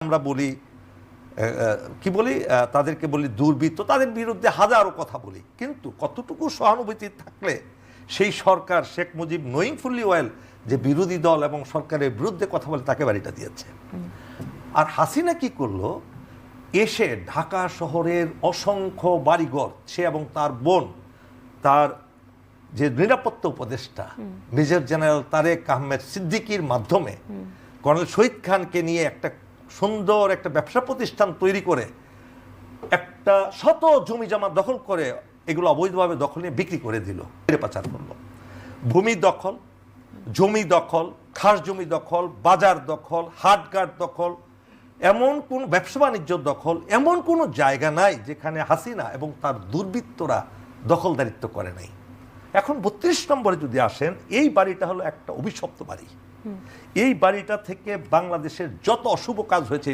আমরা বলি কি বলি তাদেরকে বলি দুর্বৃত্ত, তাদের বিরুদ্ধে হাজারো কথা বলি, কিন্তু কতটুকু সহানুভূতি থাকলে সেই সরকার Sheikh Mujib knowing fully well যে বিরোধী দল এবং সরকারের বিরুদ্ধে কথা বলে তাকে বাড়িটা দিয়েছে। আর হাসিনা কি করলো, এসে ঢাকা শহরের অসংখ্য বাড়িঘর, সে এবং তার বোন, তার যে নিরাপত্তা উপদেষ্টা মেজর জেনারেল তারেক আহমেদ সিদ্দিকীর মাধ্যমে কর্নেল শহীদ খানকে নিয়ে একটা সুন্দর একটা ব্যবসা প্রতিষ্ঠান তৈরি করে একটা শত জমি জমা দখল করে এগুলো অবৈধভাবে দখল নিয়ে বিক্রি করে দিল, পাচার করলো। ভূমি দখল, জমি দখল, খাস জমি দখল, বাজার দখল, হাটঘাট দখল, এমন কোন ব্যবসা বাণিজ্য দখল, এমন কোনো জায়গা নাই যেখানে হাসিনা এবং তার দুর্বৃত্তরা দখলদারিত্ব করে নাই। এখন ৩২ নম্বরে যদি আসেন, এই বাড়িটা হলো একটা অভিশপ্ত বাড়ি। এই বাড়িটা থেকে বাংলাদেশের যত অশুভ কাজ হয়েছে